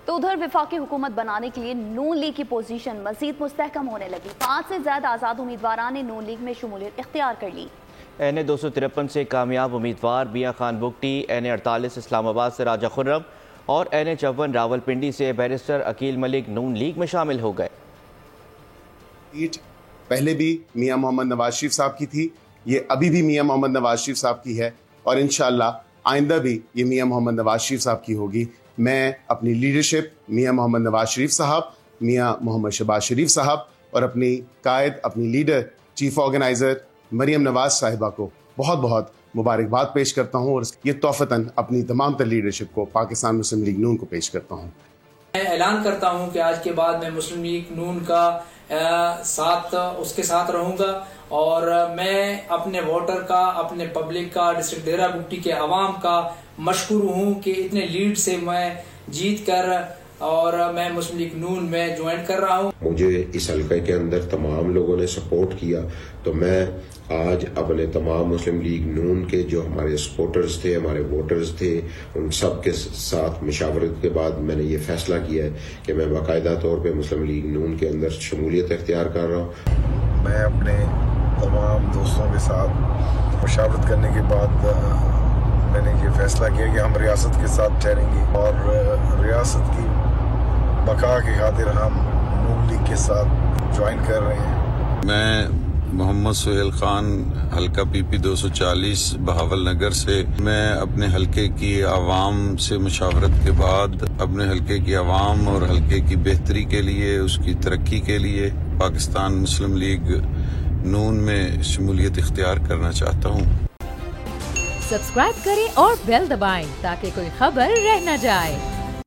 تو ادھر وفاقی حکومت بنانے کے لیے نون لیگ کی پوزیشن مزید مستحکم ہونے لگی۔ 5 سے زیادہ آزاد امیدواران نے نون لیگ میں شمولیت اختیار کر لی۔ این اے 253 سے کامیاب امیدوار میاں خان بگٹی، این اے 48 اسلام آباد سے راجہ خرم اور این اے 54 راول پنڈی سے بیرسٹر عقیل ملک نون لیگ میں شامل ہو گئے۔ سیٹ پہلے بھی میاں محمد نواز شریف صاحب کی تھی، یہ ابھی بھی میاں محمد نواز شریف صاحب کی ہے اور انشاءاللہ آئندہ بھی یہ میاں محمد نواز شریف صاحب کی ہوگی۔ میں اپنی لیڈرشپ میاں محمد نواز شریف صاحب، میاں محمد شہباز شریف صاحب اور اپنی قائد، اپنی leader, chief organiser Maryam Nawaz صاحبہ کو بہت بہت مبارکباد پیش کرتا ہوں اور یہ تحفتاً اپنی تمام تر لیڈرشپ کو پاکستان مسلم لیگ نون کو پیش کرتا ہوں۔ میں اعلان کرتا ہوں کہ آج کے بعد میں مسلم لیگ نون کا اس کے ساتھ رہوں گا اور میں اپنے ووٹر کا، اپنے پبلک کا، ڈسٹرکٹ ڈیرہ بگٹی کے عوام کا مشکور ہوں کہ اتنے لیڈ سے میں جیت کر اور میں مسلم لیگ نون میں جوائن کر رہا ہوں۔ مجھے اس حلقے کے اندر تمام لوگوں نے سپورٹ کیا تو میں آج اپنے تمام مسلم لیگ نون کے جو ہمارے سپورٹرز تھے، ہمارے ووٹرز تھے، ان سب کے ساتھ مشاورت کے بعد میں نے یہ فیصلہ کیا ہے کہ میں باقاعدہ طور پہ مسلم لیگ نون کے اندر شمولیت اختیار کر رہا ہوں۔ میں اپنے تمام دوستوں کے ساتھ مشاورت کرنے کے بعد میں نے یہ فیصلہ کیا کہ ہم ریاست کے ساتھ ٹھہریں گے اور ریاست کی بقا کی خاطر ہم نون لیگ کے ساتھ جوائن کر رہے ہیں۔ میں محمد سہیل خان، حلقہ پی پی 240 بہاول نگر سے، میں اپنے حلقے کی عوام سے مشاورت کے بعد اپنے حلقے کی عوام اور حلقے کی بہتری کے لیے، اس کی ترقی کے لیے پاکستان مسلم لیگ نون میں شمولیت اختیار کرنا چاہتا ہوں۔ سبسکرائب کریں اور بیل دبائیں تاکہ کوئی خبر رہ نہ جائے۔